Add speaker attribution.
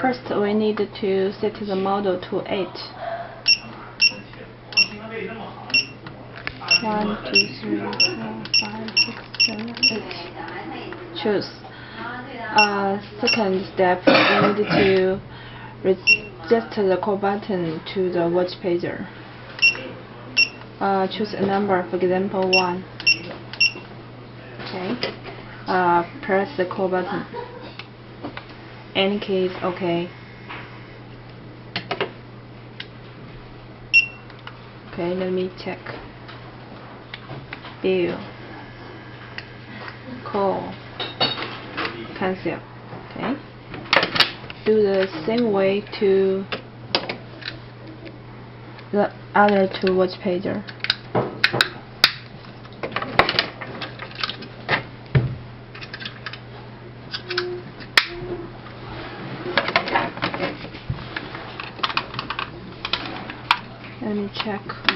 Speaker 1: First, we need to set the model to 8. 1, 2, 3, 4, 5, 6, 7, 8. Choose. Second step, we need to register the call button to the watch pager. Choose a number, for example 1. Okay. Press the call button. Any key is OK. Okay, let me check. View. Call. Cancel. Okay. Do the same way to the other two watch pager. Let me check.